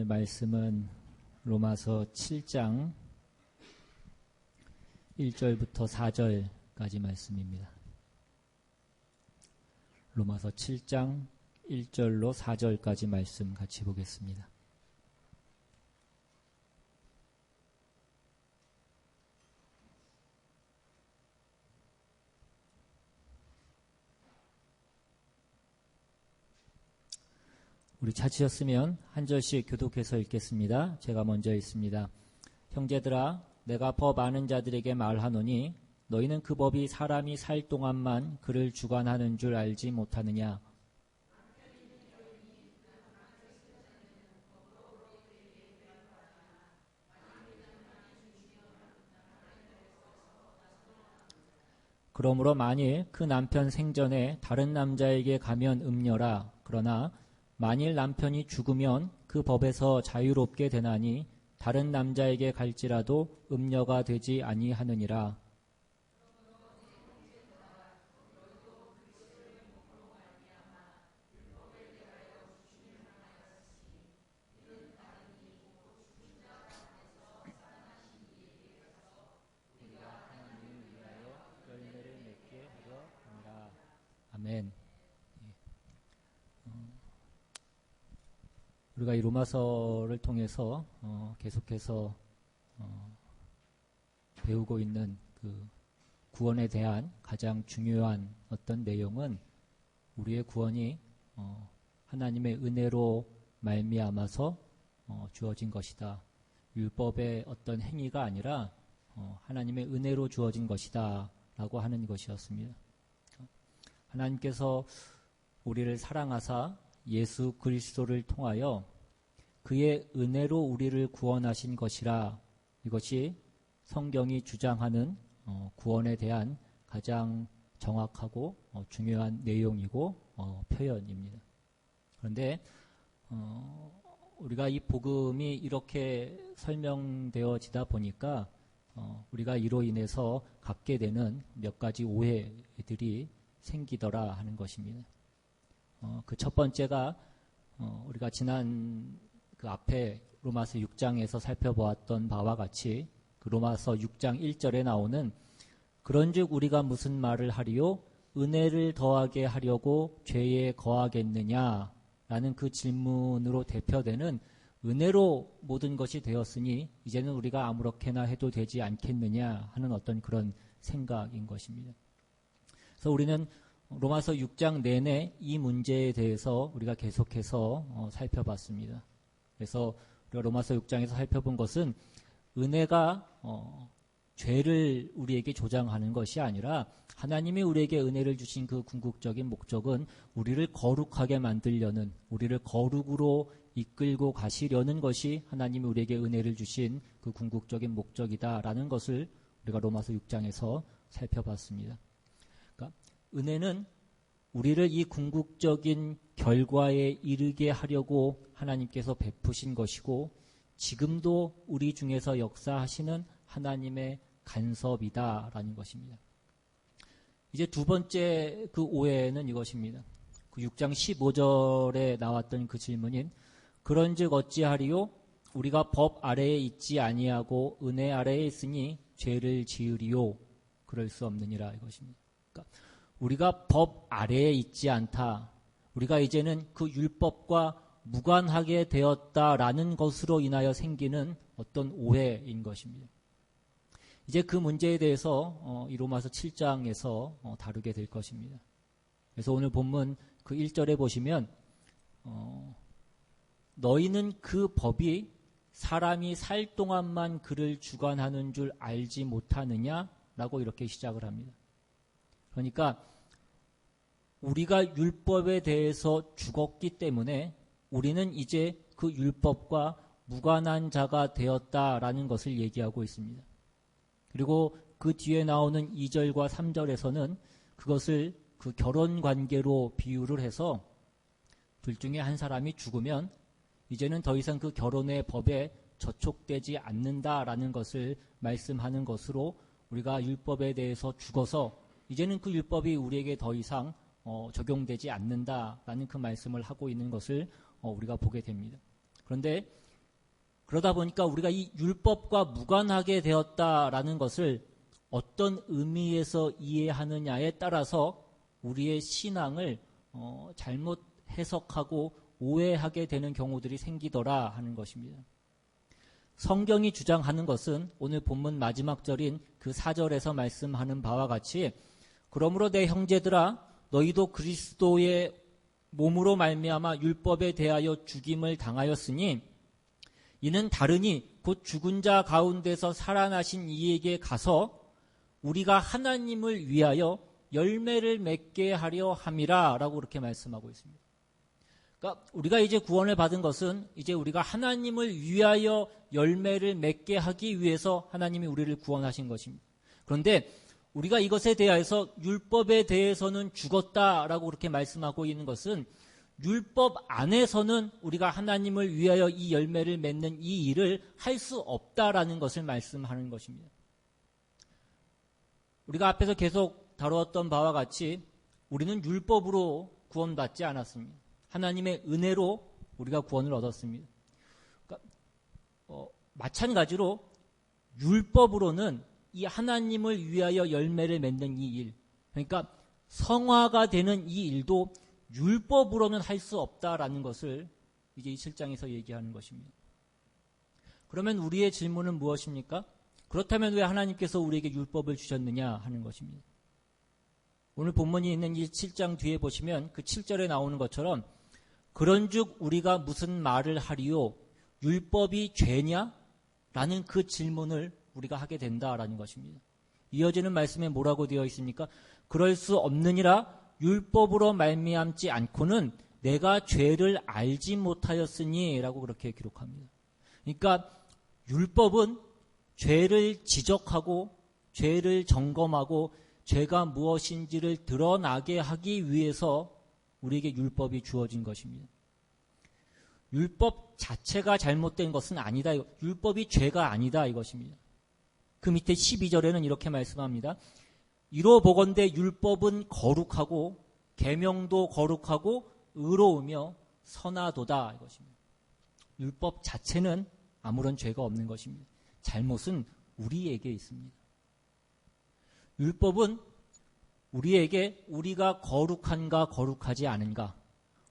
말씀은 로마서 7장 1절부터 4절까지 말씀입니다. 로마서 7장 1절로 4절까지 말씀 같이 보겠습니다. 우리 찾으셨으면 한 절씩 교독해서 읽겠습니다. 제가 먼저 읽습니다. 형제들아, 내가 법 아는 자들에게 말하노니 너희는 그 법이 사람이 살 동안만 그를 주관하는 줄 알지 못하느냐. 그러므로 만일 그 남편 생전에 다른 남자에게 가면 음녀라. 그러나 만일 남편이 죽으면 그 법에서 자유롭게 되나니 다른 남자에게 갈지라도 음녀가 되지 아니하느니라. 아멘. 우리가 이 로마서를 통해서 계속해서 배우고 있는 그 구원에 대한 가장 중요한 어떤 내용은 우리의 구원이 하나님의 은혜로 말미암아서 주어진 것이다. 율법의 어떤 행위가 아니라 하나님의 은혜로 주어진 것이다 라고 하는 것이었습니다. 하나님께서 우리를 사랑하사 예수 그리스도를 통하여 그의 은혜로 우리를 구원하신 것이라. 이것이 성경이 주장하는 구원에 대한 가장 정확하고 중요한 내용이고 표현입니다. 그런데 우리가 이 복음이 이렇게 설명되어지다 보니까 우리가 이로 인해서 갖게 되는 몇 가지 오해들이 생기더라 하는 것입니다. 그 첫 번째가 우리가 지난 그 앞에 로마서 6장에서 살펴보았던 바와 같이 그 로마서 6장 1절에 나오는 그런즉 우리가 무슨 말을 하리요? 은혜를 더하게 하려고 죄에 거하겠느냐? 라는 그 질문으로 대표되는 은혜로 모든 것이 되었으니 이제는 우리가 아무렇게나 해도 되지 않겠느냐 하는 어떤 그런 생각인 것입니다. 그래서 우리는 로마서 6장 내내 이 문제에 대해서 우리가 계속해서 살펴봤습니다. 그래서 우리가 로마서 6장에서 살펴본 것은 은혜가 죄를 우리에게 조장하는 것이 아니라 하나님이 우리에게 은혜를 주신 그 궁극적인 목적은 우리를 거룩하게 만들려는, 우리를 거룩으로 이끌고 가시려는 것이 하나님이 우리에게 은혜를 주신 그 궁극적인 목적이다라는 것을 우리가 로마서 6장에서 살펴봤습니다. 그러니까 은혜는 우리를 이 궁극적인 결과에 이르게 하려고 하나님께서 베푸신 것이고 지금도 우리 중에서 역사하시는 하나님의 간섭이다라는 것입니다. 이제 두 번째 그 오해는 이것입니다. 그 6장 15절에 나왔던 그 질문인 그런즉 어찌하리요? 우리가 법 아래에 있지 아니하고 은혜 아래에 있으니 죄를 지으리요? 그럴 수 없느니라 이것입니다. 그러니까 우리가 법 아래에 있지 않다. 우리가 이제는 그 율법과 무관하게 되었다라는 것으로 인하여 생기는 어떤 오해인 것입니다. 이제 그 문제에 대해서 이 로마서 7장에서 다루게 될 것입니다. 그래서 오늘 본문 그 1절에 보시면 너희는 그 법이 사람이 살 동안만 그를 주관하는 줄 알지 못하느냐라고 이렇게 시작을 합니다. 그러니까 우리가 율법에 대해서 죽었기 때문에 우리는 이제 그 율법과 무관한 자가 되었다라는 것을 얘기하고 있습니다. 그리고 그 뒤에 나오는 2절과 3절에서는 그것을 그 결혼 관계로 비유를 해서 둘 중에 한 사람이 죽으면 이제는 더 이상 그 결혼의 법에 저촉되지 않는다라는 것을 말씀하는 것으로 우리가 율법에 대해서 죽어서 이제는 그 율법이 우리에게 더 이상 적용되지 않는다라는 그 말씀을 하고 있는 것을 우리가 보게 됩니다. 그런데 그러다 보니까 우리가 이 율법과 무관하게 되었다라는 것을 어떤 의미에서 이해하느냐에 따라서 우리의 신앙을 잘못 해석하고 오해하게 되는 경우들이 생기더라 하는 것입니다. 성경이 주장하는 것은 오늘 본문 마지막 절인 그 4절에서 말씀하는 바와 같이 그러므로 내 형제들아 너희도 그리스도의 몸으로 말미암아 율법에 대하여 죽임을 당하였으니 이는 다르니 곧 죽은 자 가운데서 살아나신 이에게 가서 우리가 하나님을 위하여 열매를 맺게 하려 함이라 라고 그렇게 말씀하고 있습니다. 그러니까 우리가 이제 구원을 받은 것은 이제 우리가 하나님을 위하여 열매를 맺게 하기 위해서 하나님이 우리를 구원하신 것입니다. 그런데 우리가 이것에 대해서 율법에 대해서는 죽었다라고 그렇게 말씀하고 있는 것은 율법 안에서는 우리가 하나님을 위하여 이 열매를 맺는 이 일을 할 수 없다라는 것을 말씀하는 것입니다. 우리가 앞에서 계속 다루었던 바와 같이 우리는 율법으로 구원받지 않았습니다. 하나님의 은혜로 우리가 구원을 얻었습니다. 그러니까, 마찬가지로 율법으로는 이 하나님을 위하여 열매를 맺는 이 일, 그러니까 성화가 되는 이 일도 율법으로는 할 수 없다라는 것을 이제 이 7장에서 얘기하는 것입니다. 그러면 우리의 질문은 무엇입니까? 그렇다면 왜 하나님께서 우리에게 율법을 주셨느냐 하는 것입니다. 오늘 본문이 있는 이 7장 뒤에 보시면 그 7절에 나오는 것처럼 그런즉 우리가 무슨 말을 하리요? 율법이 죄냐? 라는 그 질문을 우리가 하게 된다라는 것입니다. 이어지는 말씀에 뭐라고 되어 있습니까? 그럴 수 없느니라 율법으로 말미암지 않고는 내가 죄를 알지 못하였으니 라고 그렇게 기록합니다. 그러니까 율법은 죄를 지적하고 죄를 점검하고 죄가 무엇인지를 드러나게 하기 위해서 우리에게 율법이 주어진 것입니다. 율법 자체가 잘못된 것은 아니다. 율법이 죄가 아니다 이것입니다. 그 밑에 12절에는 이렇게 말씀합니다. 이로 보건대 율법은 거룩하고 계명도 거룩하고 의로우며 선하도다 이것입니다. 율법 자체는 아무런 죄가 없는 것입니다. 잘못은 우리에게 있습니다. 율법은 우리에게 우리가 거룩한가 거룩하지 않은가,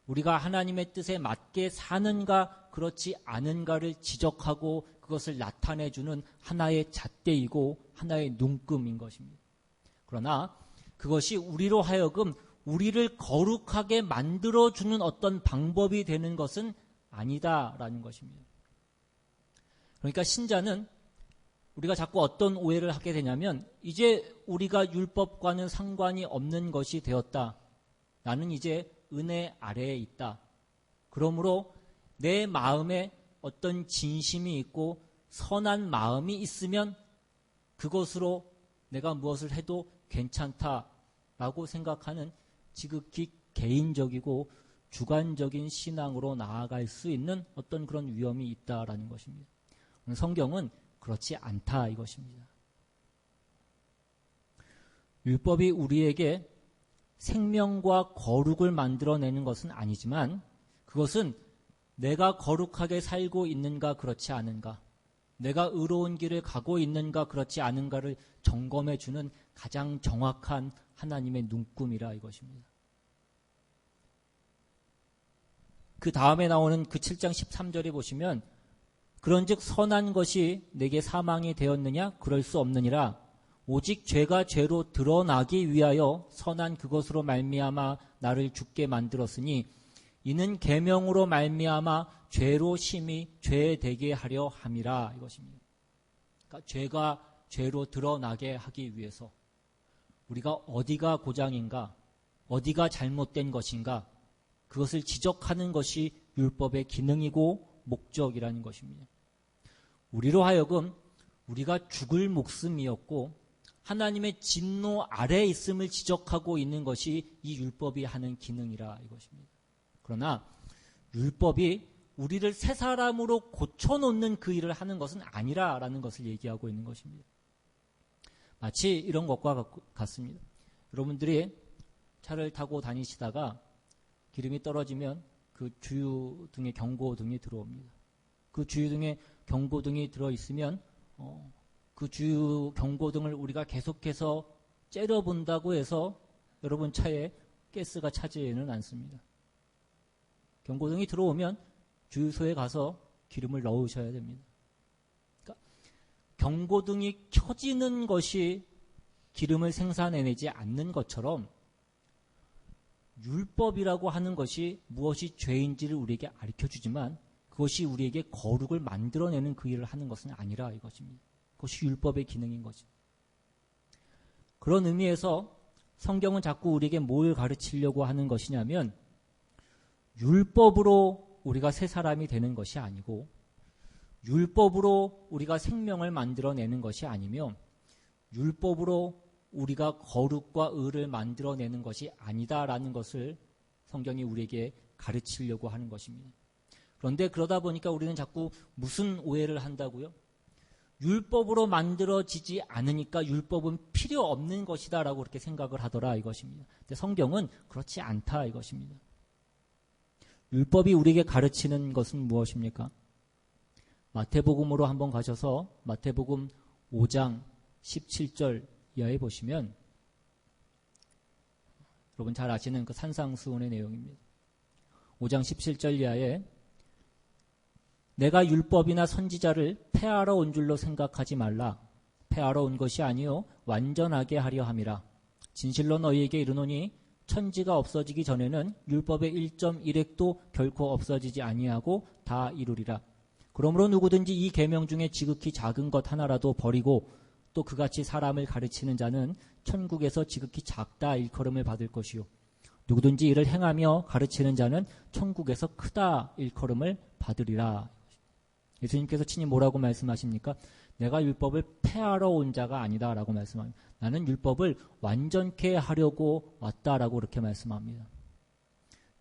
우리가 하나님의 뜻에 맞게 사는가 그렇지 않은가를 지적하고 그것을 나타내주는 하나의 잣대이고 하나의 눈금인 것입니다. 그러나 그것이 우리로 하여금 우리를 거룩하게 만들어주는 어떤 방법이 되는 것은 아니다라는 것입니다. 그러니까 신자는 우리가 자꾸 어떤 오해를 하게 되냐면 이제 우리가 율법과는 상관이 없는 것이 되었다. 나는 이제 은혜 아래에 있다. 그러므로 내 마음에 어떤 진심이 있고 선한 마음이 있으면 그것으로 내가 무엇을 해도 괜찮다라고 생각하는 지극히 개인적이고 주관적인 신앙으로 나아갈 수 있는 어떤 그런 위험이 있다라는 것입니다. 성경은 그렇지 않다 이것입니다. 율법이 우리에게 생명과 거룩을 만들어내는 것은 아니지만 그것은 내가 거룩하게 살고 있는가 그렇지 않은가, 내가 의로운 길을 가고 있는가 그렇지 않은가를 점검해 주는 가장 정확한 하나님의 눈금이라 이것입니다. 그 다음에 나오는 그 7장 13절에 보시면 그런즉 선한 것이 내게 사망이 되었느냐? 그럴 수 없느니라. 오직 죄가 죄로 드러나기 위하여 선한 그것으로 말미암아 나를 죽게 만들었으니 이는 계명으로 말미암아 죄로 심히 죄되게 하려 함이라 이것입니다. 그러니까 죄가 죄로 드러나게 하기 위해서 우리가 어디가 고장인가, 어디가 잘못된 것인가 그것을 지적하는 것이 율법의 기능이고 목적이라는 것입니다. 우리로 하여금 우리가 죽을 목숨이었고 하나님의 진노 아래에 있음을 지적하고 있는 것이 이 율법이 하는 기능이라 이것입니다. 그러나 율법이 우리를 새 사람으로 고쳐놓는 그 일을 하는 것은 아니라라는 것을 얘기하고 있는 것입니다. 마치 이런 것과 같습니다. 여러분들이 차를 타고 다니시다가 기름이 떨어지면 그 주유등에 경고등이 들어옵니다. 그 주유등에 경고등이 들어있으면 그 주유 경고등을 우리가 계속해서 째려본다고 해서 여러분 차에 가스가 차지는 않습니다. 경고등이 들어오면 주유소에 가서 기름을 넣으셔야 됩니다. 그러니까 경고등이 켜지는 것이 기름을 생산해내지 않는 것처럼 율법이라고 하는 것이 무엇이 죄인지를 우리에게 가르쳐주지만 그것이 우리에게 거룩을 만들어내는 그 일을 하는 것은 아니라 이것입니다. 그것이 율법의 기능인 거죠. 그런 의미에서 성경은 자꾸 우리에게 뭘 가르치려고 하는 것이냐면 율법으로 우리가 새 사람이 되는 것이 아니고 율법으로 우리가 생명을 만들어내는 것이 아니며 율법으로 우리가 거룩과 의를 만들어내는 것이 아니다라는 것을 성경이 우리에게 가르치려고 하는 것입니다. 그런데 그러다 보니까 우리는 자꾸 무슨 오해를 한다고요? 율법으로 만들어지지 않으니까 율법은 필요 없는 것이다라고 그렇게 생각을 하더라 이것입니다. 근데 성경은 그렇지 않다 이것입니다. 율법이 우리에게 가르치는 것은 무엇입니까? 마태복음으로 한번 가셔서 마태복음 5장 17절 이하에 보시면 여러분 잘 아시는 그 산상수훈의 내용입니다. 5장 17절 이하에 내가 율법이나 선지자를 폐하러 온 줄로 생각하지 말라. 폐하러 온 것이 아니요 완전하게 하려 함이라. 진실로 너희에게 이르노니 천지가 없어지기 전에는 율법의 1.1획도 결코 없어지지 아니하고 다 이루리라. 그러므로 누구든지 이 계명 중에 지극히 작은 것 하나라도 버리고 또 그같이 사람을 가르치는 자는 천국에서 지극히 작다 일컬음을 받을 것이요 누구든지 이를 행하며 가르치는 자는 천국에서 크다 일컬음을 받으리라. 예수님께서 친히 뭐라고 말씀하십니까? 내가 율법을 폐하러 온 자가 아니다라고 말씀합니다. 나는 율법을 완전케 하려고 왔다라고 그렇게 말씀합니다.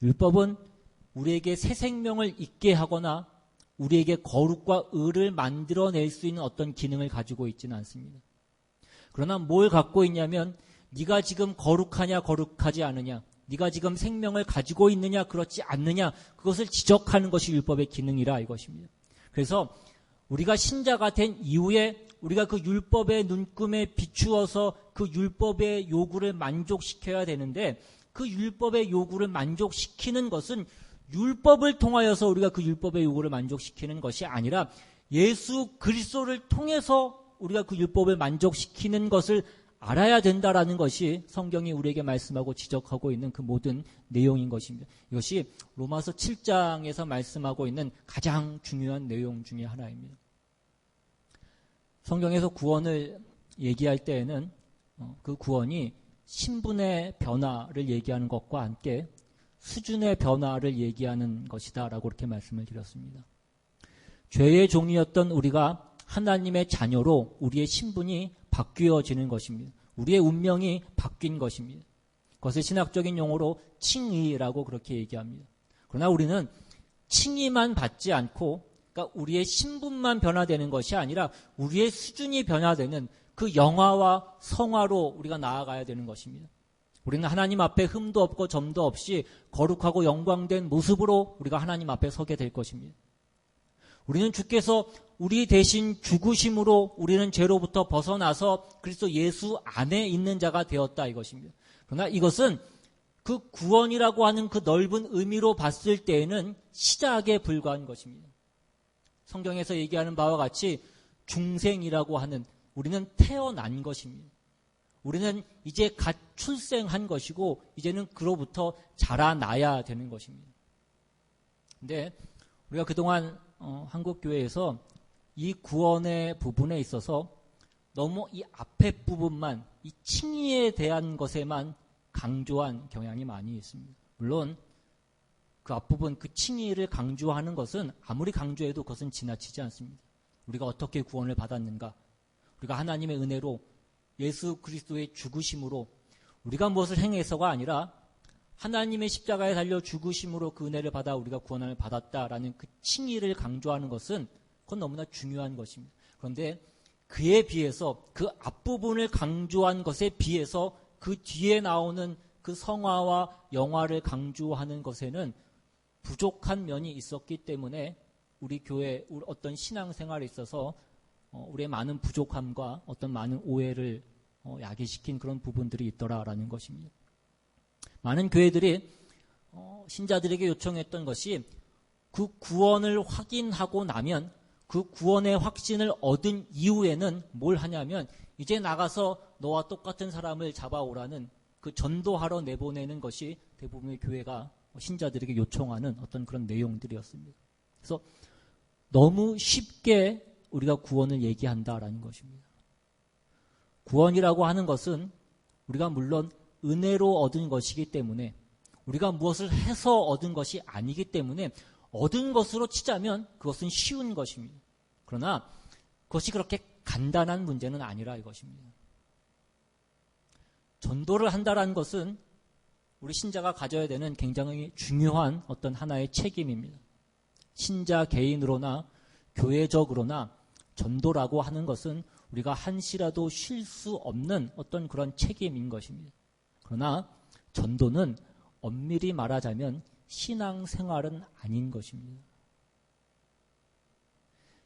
율법은 우리에게 새 생명을 있게 하거나 우리에게 거룩과 의를 만들어낼 수 있는 어떤 기능을 가지고 있지는 않습니다. 그러나 뭘 갖고 있냐면 네가 지금 거룩하냐 거룩하지 않느냐, 네가 지금 생명을 가지고 있느냐 그렇지 않느냐, 그것을 지적하는 것이 율법의 기능이라 이것입니다. 그래서 우리가 신자가 된 이후에 우리가 그 율법의 눈금에 비추어서 그 율법의 요구를 만족시켜야 되는데 그 율법의 요구를 만족시키는 것은 율법을 통하여서 우리가 그 율법의 요구를 만족시키는 것이 아니라 예수 그리스도를 통해서 우리가 그 율법을 만족시키는 것을 알아야 된다라는 것이 성경이 우리에게 말씀하고 지적하고 있는 그 모든 내용인 것입니다. 이것이 로마서 7장에서 말씀하고 있는 가장 중요한 내용 중에 하나입니다. 성경에서 구원을 얘기할 때에는 그 구원이 신분의 변화를 얘기하는 것과 함께 수준의 변화를 얘기하는 것이다라고 그렇게 말씀을 드렸습니다. 죄의 종이었던 우리가 하나님의 자녀로 우리의 신분이 바뀌어지는 것입니다. 우리의 운명이 바뀐 것입니다. 그것을 신학적인 용어로 칭의라고 그렇게 얘기합니다. 그러나 우리는 칭의만 받지 않고 그러니까 우리의 신분만 변화되는 것이 아니라 우리의 수준이 변화되는 그 영화와 성화로 우리가 나아가야 되는 것입니다. 우리는 하나님 앞에 흠도 없고 점도 없이 거룩하고 영광된 모습으로 우리가 하나님 앞에 서게 될 것입니다. 우리는 주께서 우리 대신 죽으심으로 우리는 죄로부터 벗어나서 그리스도 예수 안에 있는 자가 되었다 이것입니다. 그러나 이것은 그 구원이라고 하는 그 넓은 의미로 봤을 때에는 시작에 불과한 것입니다. 성경에서 얘기하는 바와 같이 중생이라고 하는 우리는 태어난 것입니다. 우리는 이제 갓 출생한 것이고 이제는 그로부터 자라나야 되는 것입니다. 근데 우리가 그동안 한국교회에서 이 구원의 부분에 있어서 너무 이 앞에 부분만 이 칭의에 대한 것에만 강조한 경향이 많이 있습니다. 물론 그 앞부분 그 칭의를 강조하는 것은 아무리 강조해도 그것은 지나치지 않습니다. 우리가 어떻게 구원을 받았는가, 우리가 하나님의 은혜로 예수 그리스도의 죽으심으로 우리가 무엇을 행해서가 아니라 하나님의 십자가에 달려 죽으심으로 그 은혜를 받아 우리가 구원을 받았다라는 그 칭의를 강조하는 것은 그건 너무나 중요한 것입니다. 그런데 그에 비해서 그 앞부분을 강조한 것에 비해서 그 뒤에 나오는 그 성화와 영화를 강조하는 것에는 부족한 면이 있었기 때문에 우리 교회 어떤 신앙생활에 있어서 우리의 많은 부족함과 어떤 많은 오해를 야기시킨 그런 부분들이 있더라라는 것입니다. 많은 교회들이 신자들에게 요청했던 것이 그 구원을 확인하고 나면 그 구원의 확신을 얻은 이후에는 뭘 하냐면 이제 나가서 너와 똑같은 사람을 잡아오라는 그 전도하러 내보내는 것이 대부분의 교회가 신자들에게 요청하는 어떤 그런 내용들이었습니다. 그래서 너무 쉽게 우리가 구원을 얘기한다라는 것입니다. 구원이라고 하는 것은 우리가 물론 은혜로 얻은 것이기 때문에 우리가 무엇을 해서 얻은 것이 아니기 때문에 얻은 것으로 치자면 그것은 쉬운 것입니다. 그러나 그것이 그렇게 간단한 문제는 아니라 이것입니다. 전도를 한다라는 것은 우리 신자가 가져야 되는 굉장히 중요한 어떤 하나의 책임입니다. 신자 개인으로나 교회적으로나 전도라고 하는 것은 우리가 한시라도 쉴 수 없는 어떤 그런 책임인 것입니다. 그러나 전도는 엄밀히 말하자면 신앙생활은 아닌 것입니다.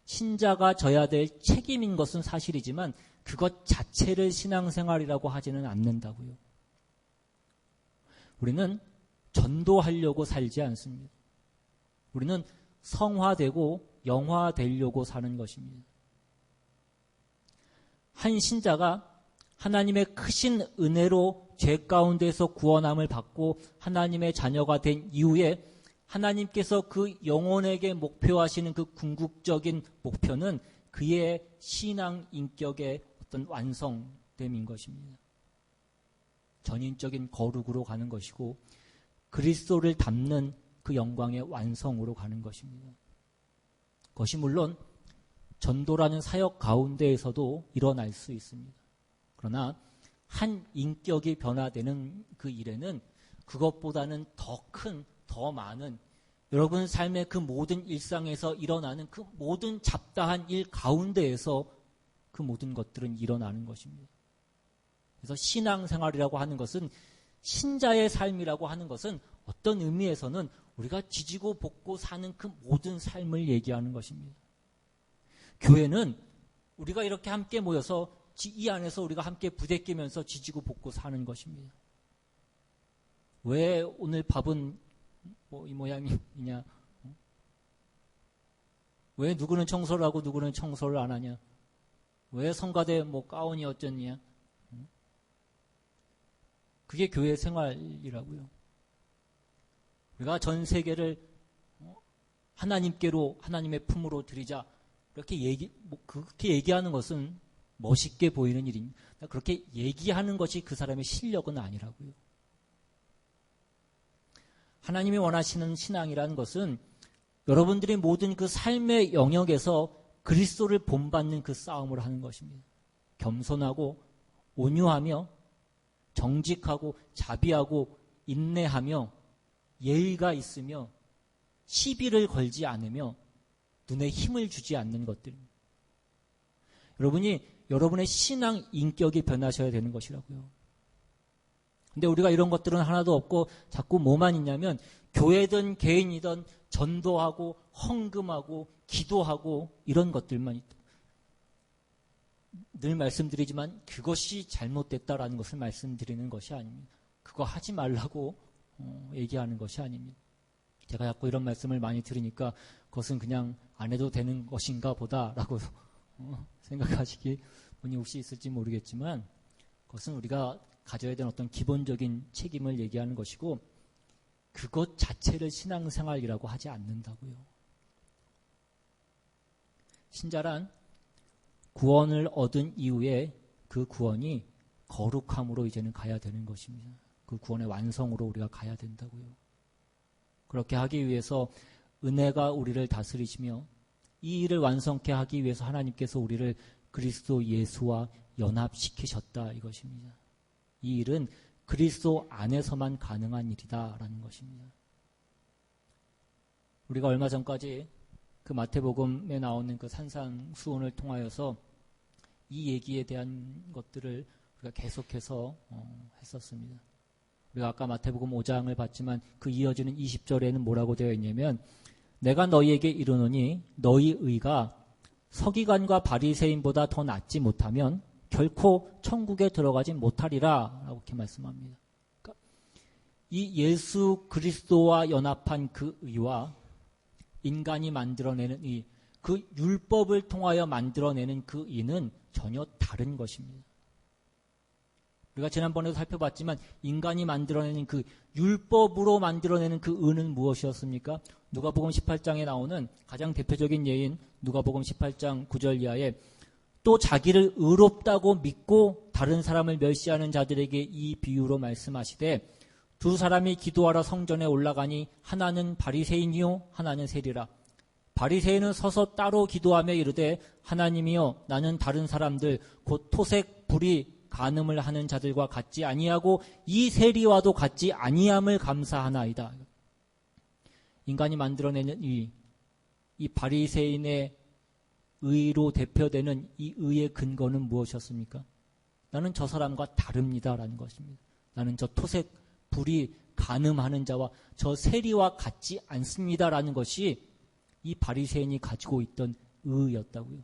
신자가 져야 될 책임인 것은 사실이지만 그것 자체를 신앙생활이라고 하지는 않는다고요. 우리는 전도하려고 살지 않습니다. 우리는 성화되고 영화되려고 사는 것입니다. 한 신자가 하나님의 크신 은혜로 죄 가운데서 구원함을 받고 하나님의 자녀가 된 이후에 하나님께서 그 영혼에게 목표하시는 그 궁극적인 목표는 그의 신앙 인격의 어떤 완성됨인 것입니다. 전인적인 거룩으로 가는 것이고 그리스도를 닮는 그 영광의 완성으로 가는 것입니다. 그것이 물론 전도라는 사역 가운데에서도 일어날 수 있습니다. 그러나 한 인격이 변화되는 그 일에는 그것보다는 더 큰, 더 많은 여러분 삶의 그 모든 일상에서 일어나는 그 모든 잡다한 일 가운데에서 그 모든 것들은 일어나는 것입니다. 그래서 신앙생활이라고 하는 것은 신자의 삶이라고 하는 것은 어떤 의미에서는 우리가 지지고 볶고 사는 그 모든 삶을 얘기하는 것입니다. 교회는 우리가 이렇게 함께 모여서 이 안에서 우리가 함께 부대끼면서 지지고 볶고 사는 것입니다. 왜 오늘 밥은 이 모양이냐? 왜 누구는 청소를 하고 누구는 청소를 안 하냐? 왜 성가대 가운이 어쩌냐? 그게 교회 생활이라고요. 우리가 전 세계를 하나님께로 하나님의 품으로 드리자 그렇게 얘기하는 것은 멋있게 보이는 일입니다. 그렇게 얘기하는 것이 그 사람의 실력은 아니라고요. 하나님이 원하시는 신앙이라는 것은 여러분들이 모든 그 삶의 영역에서 그리스도를 본받는 그 싸움을 하는 것입니다. 겸손하고 온유하며 정직하고 자비하고 인내하며 예의가 있으며 시비를 걸지 않으며 눈에 힘을 주지 않는 것들입니다. 여러분이 여러분의 신앙 인격이 변하셔야 되는 것이라고요. 근데 우리가 이런 것들은 하나도 없고 자꾸 뭐만 있냐면 교회든 개인이든 전도하고 헌금하고 기도하고 이런 것들만 있다. 늘 말씀드리지만 그것이 잘못됐다라는 것을 말씀드리는 것이 아닙니다. 그거 하지 말라고 얘기하는 것이 아닙니다. 제가 자꾸 이런 말씀을 많이 들으니까 그것은 그냥 안 해도 되는 것인가 보다라고 생각하시기 분이 혹시 있을지 모르겠지만 그것은 우리가 가져야 되는 어떤 기본적인 책임을 얘기하는 것이고 그것 자체를 신앙생활이라고 하지 않는다고요. 신자란 구원을 얻은 이후에 그 구원이 거룩함으로 이제는 가야 되는 것입니다. 그 구원의 완성으로 우리가 가야 된다고요. 그렇게 하기 위해서 은혜가 우리를 다스리시며 이 일을 완성케 하기 위해서 하나님께서 우리를 그리스도 예수와 연합시키셨다 이것입니다. 이 일은 그리스도 안에서만 가능한 일이다라는 것입니다. 우리가 얼마 전까지 그 마태복음에 나오는 그 산상수훈을 통하여서 이 얘기에 대한 것들을 우리가 계속해서 했었습니다. 우리가 아까 마태복음 5장을 봤지만 그 이어지는 20절에는 뭐라고 되어 있냐면 내가 너희에게 이르노니 너희 의가 서기관과 바리새인보다 더 낫지 못하면 결코 천국에 들어가지 못하리라 라고 이렇게 말씀합니다. 그러니까 이 예수 그리스도와 연합한 그 의와 인간이 만들어내는 의, 그 율법을 통하여 만들어내는 그 의는 전혀 다른 것입니다. 우리가 지난번에도 살펴봤지만 인간이 만들어내는 그 율법으로 만들어내는 그 의는 무엇이었습니까? 누가복음 18장에 나오는 가장 대표적인 예인 누가복음 18장 9절 이하에 또 자기를 의롭다고 믿고 다른 사람을 멸시하는 자들에게 이 비유로 말씀하시되 두 사람이 기도하러 성전에 올라가니 하나는 바리새인이요 하나는 세리라. 바리새인은 서서 따로 기도하며 이르되 하나님이여 나는 다른 사람들 곧 토색 불의 간음을 하는 자들과 같지 아니하고 이 세리와도 같지 아니함을 감사하나이다. 인간이 만들어내는 이 바리새인의 의로 대표되는 이 의의 근거는 무엇이었습니까? 나는 저 사람과 다릅니다라는 것입니다. 나는 저 토색 불의 간음하는 자와 저 세리와 같지 않습니다라는 것이 이 바리새인이 가지고 있던 의였다고요.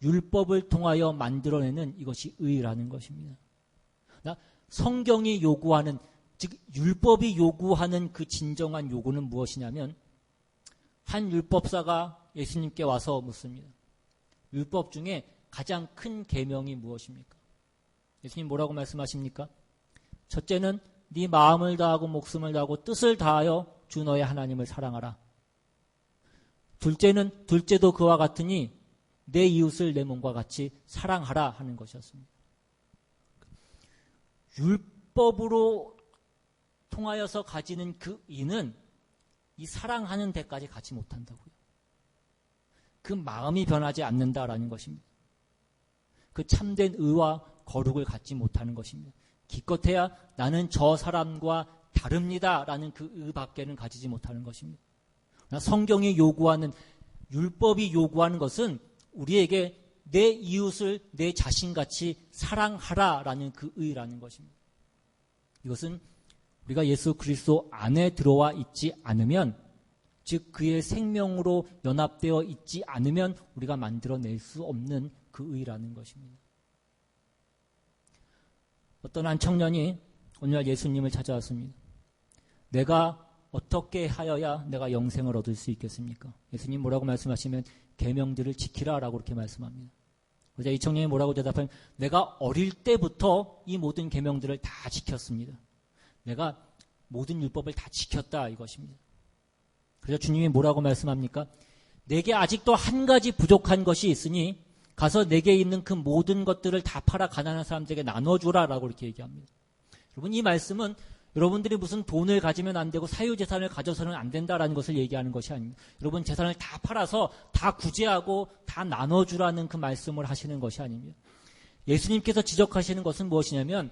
율법을 통하여 만들어내는 이것이 의라는 것입니다. 성경이 요구하는, 즉 율법이 요구하는 그 진정한 요구는 무엇이냐면 한 율법사가 예수님께 와서 묻습니다. 율법 중에 가장 큰 계명이 무엇입니까? 예수님 뭐라고 말씀하십니까? 첫째는 네 마음을 다하고 목숨을 다하고 뜻을 다하여 주 너의 하나님을 사랑하라. 둘째도 그와 같으니 내 이웃을 내 몸과 같이 사랑하라 하는 것이었습니다. 율법으로 통하여서 가지는 그 의는 이 사랑하는 데까지 가지 못한다고요. 그 마음이 변하지 않는다라는 것입니다. 그 참된 의와 거룩을 갖지 못하는 것입니다. 기껏해야 나는 저 사람과 다릅니다라는 그 의밖에는 가지지 못하는 것입니다. 성경이 요구하는, 율법이 요구하는 것은 우리에게 내 이웃을 내 자신같이 사랑하라라는 그 의라는 것입니다. 이것은 우리가 예수 그리스도 안에 들어와 있지 않으면, 즉 그의 생명으로 연합되어 있지 않으면 우리가 만들어낼 수 없는 그 의라는 것입니다. 어떤 한 청년이 오늘날 예수님을 찾아왔습니다. 내가 어떻게 하여야 내가 영생을 얻을 수 있겠습니까? 예수님 뭐라고 말씀하시면 계명들을 지키라라고 그렇게 말씀합니다. 그러자 이 청년이 뭐라고 대답하면 내가 어릴 때부터 이 모든 계명들을 다 지켰습니다. 내가 모든 율법을 다 지켰다 이것입니다. 그래서 주님이 뭐라고 말씀합니까? 내게 아직도 한 가지 부족한 것이 있으니 가서 내게 있는 그 모든 것들을 다 팔아 가난한 사람들에게 나눠주라라고 이렇게 얘기합니다. 여러분 이 말씀은 여러분들이 무슨 돈을 가지면 안 되고 사유재산을 가져서는 안 된다라는 것을 얘기하는 것이 아닙니다. 여러분 재산을 다 팔아서 다 구제하고 다 나눠주라는 그 말씀을 하시는 것이 아닙니다. 예수님께서 지적하시는 것은 무엇이냐면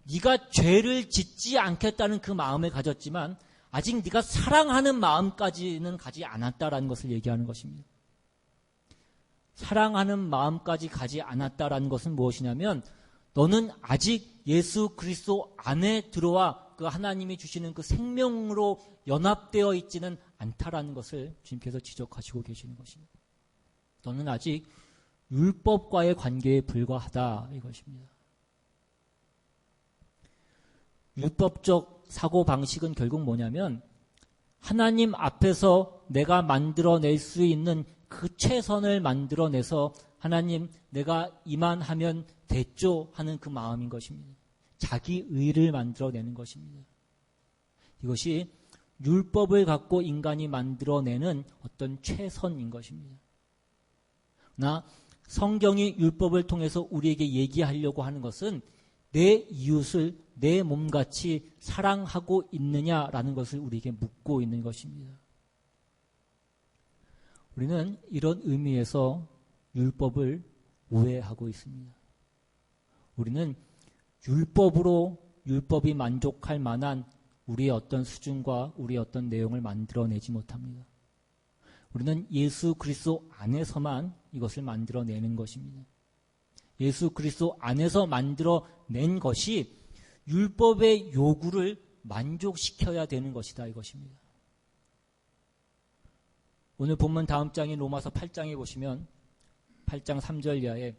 네가 죄를 짓지 않겠다는 그 마음을 가졌지만 아직 네가 사랑하는 마음까지는 가지 않았다라는 것을 얘기하는 것입니다. 사랑하는 마음까지 가지 않았다라는 것은 무엇이냐면 너는 아직 예수 그리스도 안에 들어와 그 하나님이 주시는 그 생명으로 연합되어 있지는 않다라는 것을 주님께서 지적하시고 계시는 것입니다. 너는 아직 율법과의 관계에 불과하다 이것입니다. 율법적 사고방식은 결국 뭐냐면 하나님 앞에서 내가 만들어낼 수 있는 그 최선을 만들어내서 하나님 내가 이만하면 됐죠 하는 그 마음인 것입니다. 자기 의를 만들어내는 것입니다. 이것이 율법을 갖고 인간이 만들어내는 어떤 최선인 것입니다. 그러나 성경이 율법을 통해서 우리에게 얘기하려고 하는 것은 내 이웃을 내 몸같이 사랑하고 있느냐라는 것을 우리에게 묻고 있는 것입니다. 우리는 이런 의미에서 율법을 오해하고 있습니다. 우리는 율법으로 율법이 만족할 만한 우리의 어떤 수준과 우리의 어떤 내용을 만들어내지 못합니다. 우리는 예수 그리스도 안에서만 이것을 만들어내는 것입니다. 예수 그리스도 안에서 만들어낸 것이 율법의 요구를 만족시켜야 되는 것이다 이것입니다. 오늘 본문 다음 장인 로마서 8장에 보시면 8장 3절 이하에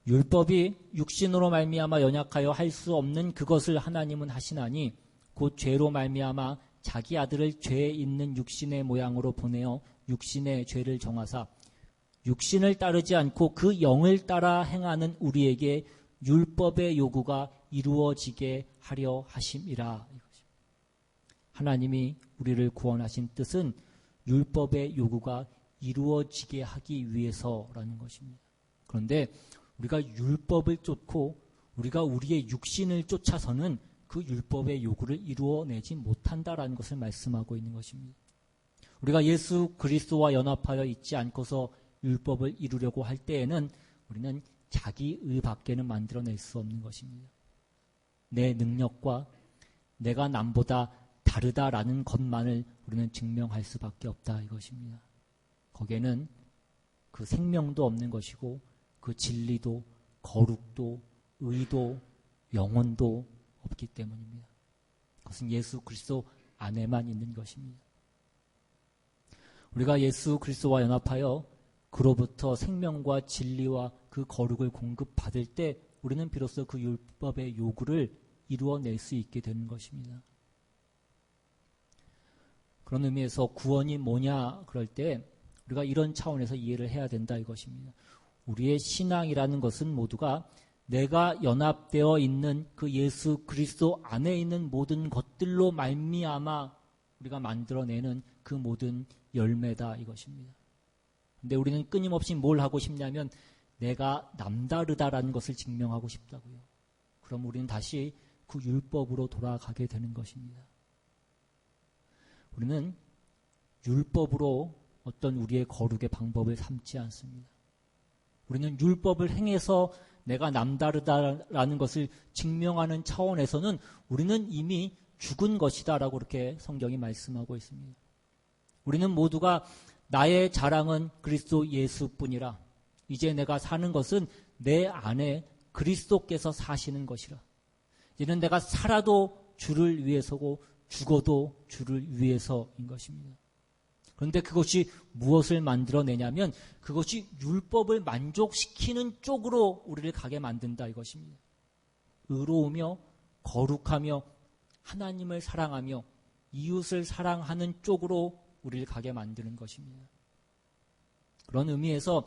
율법이 육신으로 말미암아 연약하여 할 수 없는 그것을 하나님은 하시나니 곧 죄로 말미암아 자기 아들을 죄에 있는 육신의 모양으로 보내어 육신의 죄를 정하사 육신을 따르지 않고 그 영을 따라 행하는 우리에게 율법의 요구가 이루어지게 하려 하심이라. 하나님이 우리를 구원하신 뜻은 율법의 요구가 이루어지게 하기 위해서라는 것입니다. 그런데 우리가 율법을 쫓고 우리가 우리의 육신을 쫓아서는 그 율법의 요구를 이루어내지 못한다라는 것을 말씀하고 있는 것입니다. 우리가 예수 그리스도와 연합하여 있지 않고서 율법을 이루려고 할 때에는 우리는 자기 의 밖에는 만들어낼 수 없는 것입니다. 내 능력과 내가 남보다 다르다라는 것만을 우리는 증명할 수밖에 없다 이것입니다. 거기에는 그 생명도 없는 것이고 그 진리도 거룩도 의도 영혼도 없기 때문입니다. 그것은 예수 그리스도 안에만 있는 것입니다. 우리가 예수 그리스도와 연합하여 그로부터 생명과 진리와 그 거룩을 공급받을 때 우리는 비로소 그 율법의 요구를 이루어낼 수 있게 되는 것입니다. 그런 의미에서 구원이 뭐냐 그럴 때 우리가 이런 차원에서 이해를 해야 된다 이것입니다. 우리의 신앙이라는 것은 모두가 내가 연합되어 있는 그 예수 그리스도 안에 있는 모든 것들로 말미암아 우리가 만들어내는 그 모든 열매다 이것입니다. 근데 우리는 끊임없이 뭘 하고 싶냐면 내가 남다르다라는 것을 증명하고 싶다고요. 그럼 우리는 다시 그 율법으로 돌아가게 되는 것입니다. 우리는 율법으로 어떤 우리의 거룩의 방법을 삼지 않습니다. 우리는 율법을 행해서 내가 남다르다라는 것을 증명하는 차원에서는 우리는 이미 죽은 것이다라고 그렇게 성경이 말씀하고 있습니다. 우리는 모두가 나의 자랑은 그리스도 예수뿐이라. 이제 내가 사는 것은 내 안에 그리스도께서 사시는 것이라. 이제는 내가 살아도 주를 위해서고 죽어도 주를 위해서인 것입니다. 그런데 그것이 무엇을 만들어내냐면 그것이 율법을 만족시키는 쪽으로 우리를 가게 만든다 이것입니다. 의로우며 거룩하며 하나님을 사랑하며 이웃을 사랑하는 쪽으로 우리를 가게 만드는 것입니다. 그런 의미에서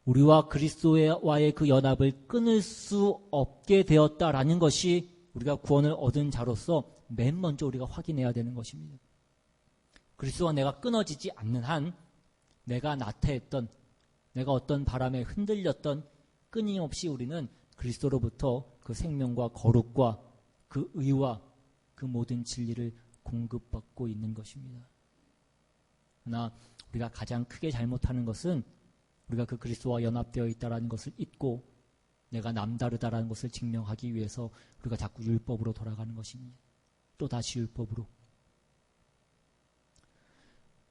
우리와 그리스도와의 그 연합을 끊을 수 없게 되었다라는 것이 우리가 구원을 얻은 자로서 맨 먼저 우리가 확인해야 되는 것입니다. 그리스도와 내가 끊어지지 않는 한 내가 나태했던 내가 어떤 바람에 흔들렸던 끊임없이 우리는 그리스도로부터 그 생명과 거룩과 그 의와 그 모든 진리를 공급받고 있는 것입니다. 그러나 우리가 가장 크게 잘못하는 것은 우리가 그 그리스도와 연합되어 있다는 것을 잊고 내가 남다르다라는 것을 증명하기 위해서 우리가 자꾸 율법으로 돌아가는 것입니다. 또 다시 율법으로.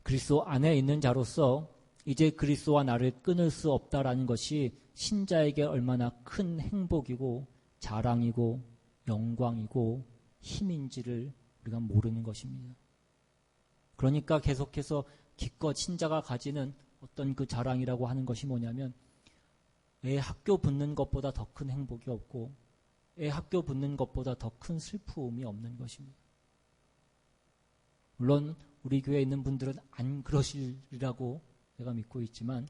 그리스도 안에 있는 자로서 이제 그리스도와 나를 끊을 수 없다라는 것이 신자에게 얼마나 큰 행복이고 자랑이고 영광이고 힘인지를 우리가 모르는 것입니다. 그러니까 계속해서 기껏 신자가 가지는 어떤 그 자랑이라고 하는 것이 뭐냐면 애 학교 붙는 것보다 더 큰 행복이 없고 애 학교 붙는 것보다 더 큰 슬픔이 없는 것입니다. 물론 우리 교회에 있는 분들은 안 그러시리라고 제가 믿고 있지만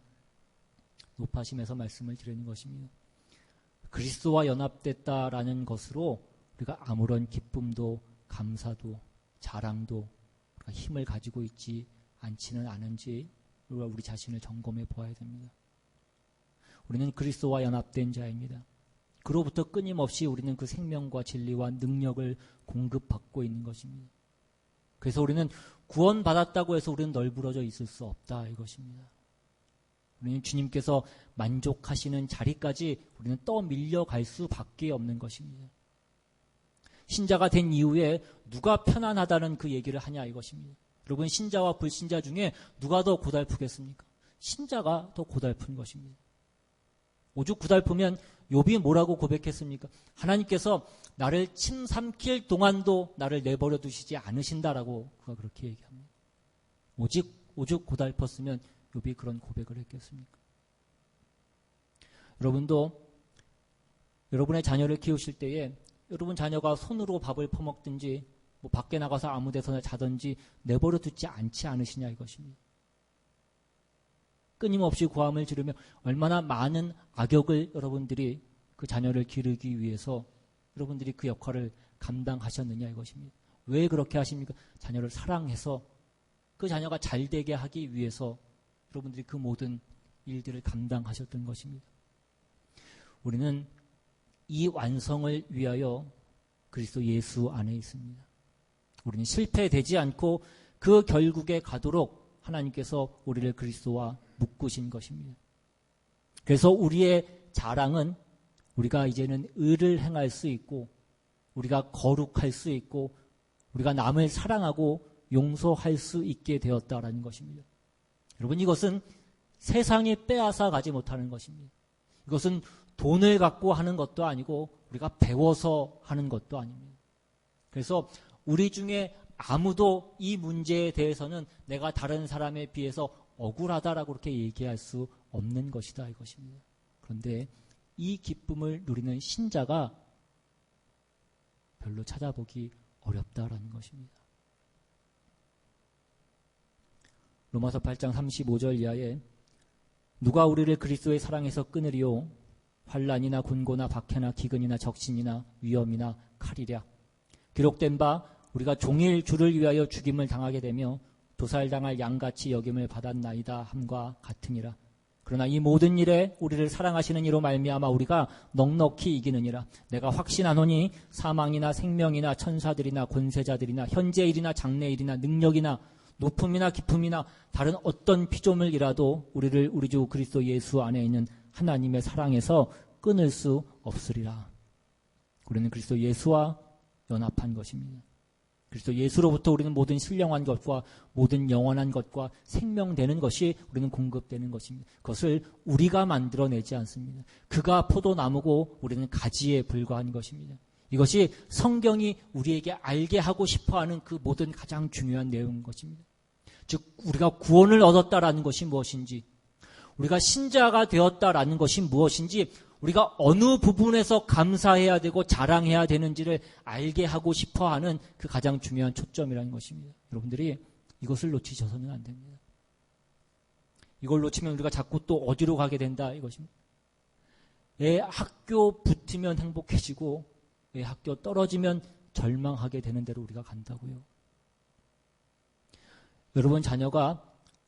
높아심에서 말씀을 드리는 것입니다. 그리스도와 연합됐다라는 것으로 우리가 아무런 기쁨도 감사도 자랑도 힘을 가지고 있지 않지는 않은지 우리 자신을 점검해 보아야 됩니다. 우리는 그리스도와 연합된 자입니다. 그로부터 끊임없이 우리는 그 생명과 진리와 능력을 공급받고 있는 것입니다. 그래서 우리는 구원받았다고 해서 우리는 널브러져 있을 수 없다 이것입니다. 우리는 주님께서 만족하시는 자리까지 우리는 떠밀려갈 수밖에 없는 것입니다. 신자가 된 이후에 누가 편안하다는 그 얘기를 하냐 이것입니다. 여러분 신자와 불신자 중에 누가 더 고달프겠습니까? 신자가 더 고달픈 것입니다. 오죽 고달프면 욥이 뭐라고 고백했습니까? 하나님께서 나를 침 삼킬 동안도 나를 내버려 두시지 않으신다라고 그가 그렇게 얘기합니다. 오직 오죽 고달팠으면 욥이 그런 고백을 했겠습니까? 여러분도 여러분의 자녀를 키우실 때에 여러분 자녀가 손으로 밥을 퍼먹든지 뭐 밖에 나가서 아무 데서나 자든지 내버려 두지 않지 않으시냐 이것입니다. 끊임없이 고함을 지르며 얼마나 많은 악역을 여러분들이 그 자녀를 기르기 위해서 여러분들이 그 역할을 감당하셨느냐 이것입니다. 왜 그렇게 하십니까? 자녀를 사랑해서 그 자녀가 잘 되게 하기 위해서 여러분들이 그 모든 일들을 감당하셨던 것입니다. 우리는 이 완성을 위하여 그리스도 예수 안에 있습니다. 우리는 실패되지 않고 그 결국에 가도록 하나님께서 우리를 그리스도와 묶으신 것입니다. 그래서 우리의 자랑은 우리가 이제는 의를 행할 수 있고 우리가 거룩할 수 있고 우리가 남을 사랑하고 용서할 수 있게 되었다라는 것입니다. 여러분 이것은 세상이 빼앗아 가지 못하는 것입니다. 이것은 돈을 갖고 하는 것도 아니고 우리가 배워서 하는 것도 아닙니다. 그래서 우리 중에 아무도 이 문제에 대해서는 내가 다른 사람에 비해서 억울하다라고 그렇게 얘기할 수 없는 것이다 이것입니다. 그런데 이 기쁨을 누리는 신자가 별로 찾아보기 어렵다라는 것입니다. 로마서 8장 35절 이하에 누가 우리를 그리스도의 사랑에서 끊으리요 환난이나 곤고나 박해나 기근이나 적신이나 위험이나 칼이랴 기록된 바 우리가 종일 주를 위하여 죽임을 당하게 되며 도살당할 양같이 여김을 받았나이다 함과 같으니라. 그러나 이 모든 일에 우리를 사랑하시는 이로 말미암아 우리가 넉넉히 이기느니라. 내가 확신하노니 사망이나 생명이나 천사들이나 권세자들이나 현재일이나 장래일이나 능력이나 높음이나 깊음이나 다른 어떤 피조물이라도 우리를 우리 주 그리스도 예수 안에 있는 하나님의 사랑에서 끊을 수 없으리라. 우리는 그리스도 예수와 연합한 것입니다. 그리스도 예수로부터 우리는 모든 신령한 것과 모든 영원한 것과 생명되는 것이 우리는 공급되는 것입니다. 그것을 우리가 만들어내지 않습니다. 그가 포도나무고 우리는 가지에 불과한 것입니다. 이것이 성경이 우리에게 알게 하고 싶어하는 그 모든 가장 중요한 내용인 것입니다. 즉 우리가 구원을 얻었다라는 것이 무엇인지 우리가 신자가 되었다라는 것이 무엇인지 우리가 어느 부분에서 감사해야 되고 자랑해야 되는지를 알게 하고 싶어하는 그 가장 중요한 초점이라는 것입니다. 여러분들이 이것을 놓치셔서는 안 됩니다. 이걸 놓치면 우리가 자꾸 또 어디로 가게 된다 이것입니다. 애 학교 붙으면 행복해지고 애 학교 떨어지면 절망하게 되는 대로 우리가 간다고요. 여러분 자녀가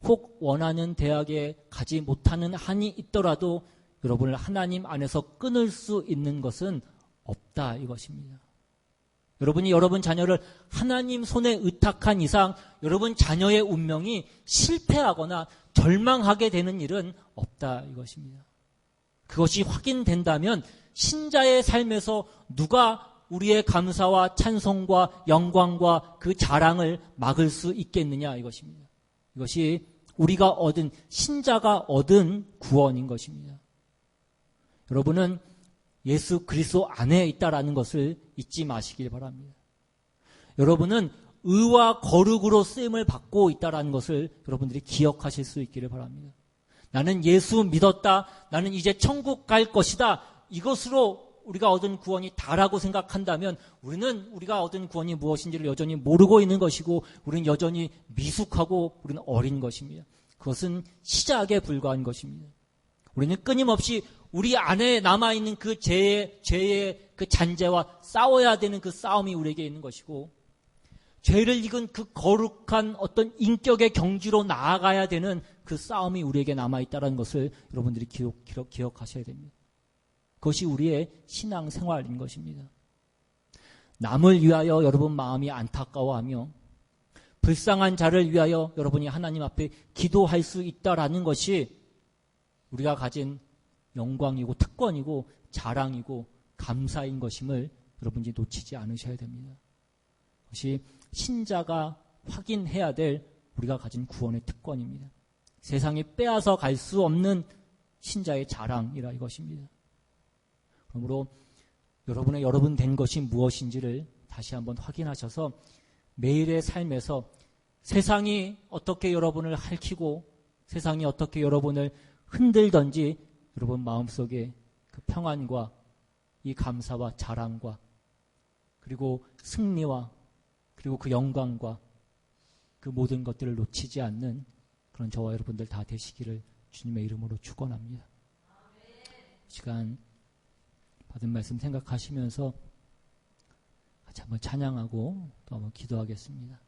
혹 원하는 대학에 가지 못하는 한이 있더라도 여러분을 하나님 안에서 끊을 수 있는 것은 없다 이것입니다. 여러분이 여러분 자녀를 하나님 손에 의탁한 이상 여러분 자녀의 운명이 실패하거나 절망하게 되는 일은 없다 이것입니다. 그것이 확인된다면 신자의 삶에서 누가 우리의 감사와 찬송과 영광과 그 자랑을 막을 수 있겠느냐 이것입니다. 이것이 우리가 얻은 신자가 얻은 구원인 것입니다. 여러분은 예수 그리스도 안에 있다라는 것을 잊지 마시길 바랍니다. 여러분은 의와 거룩으로 쓰임을 받고 있다라는 것을 여러분들이 기억하실 수 있기를 바랍니다. 나는 예수 믿었다. 나는 이제 천국 갈 것이다. 이것으로 우리가 얻은 구원이 다라고 생각한다면 우리는 우리가 얻은 구원이 무엇인지를 여전히 모르고 있는 것이고 우리는 여전히 미숙하고 우리는 어린 것입니다. 그것은 시작에 불과한 것입니다. 우리는 끊임없이 우리 안에 남아있는 그 죄의 그 잔재와 싸워야 되는 그 싸움이 우리에게 있는 것이고 죄를 익은 그 거룩한 어떤 인격의 경지로 나아가야 되는 그 싸움이 우리에게 남아있다는 것을 여러분들이 기억하셔야 됩니다. 그것이 우리의 신앙생활인 것입니다. 남을 위하여 여러분 마음이 안타까워하며 불쌍한 자를 위하여 여러분이 하나님 앞에 기도할 수 있다라는 것이 우리가 가진 영광이고 특권이고 자랑이고 감사인 것임을 여러분이 놓치지 않으셔야 됩니다. 그것이 신자가 확인해야 될 우리가 가진 구원의 특권입니다. 세상이 빼앗아 갈 수 없는 신자의 자랑이라 이것입니다. 그러므로 여러분 된 것이 무엇인지를 다시 한번 확인하셔서 매일의 삶에서 세상이 어떻게 여러분을 핥히고 세상이 어떻게 여러분을 흔들던지 여러분 마음속에 그 평안과 이 감사와 자랑과 그리고 승리와 그리고 그 영광과 그 모든 것들을 놓치지 않는 그런 저와 여러분들 다 되시기를 주님의 이름으로 축원합니다. 시간 받은 말씀 생각하시면서 같이 한번 찬양하고 또 한번 기도하겠습니다.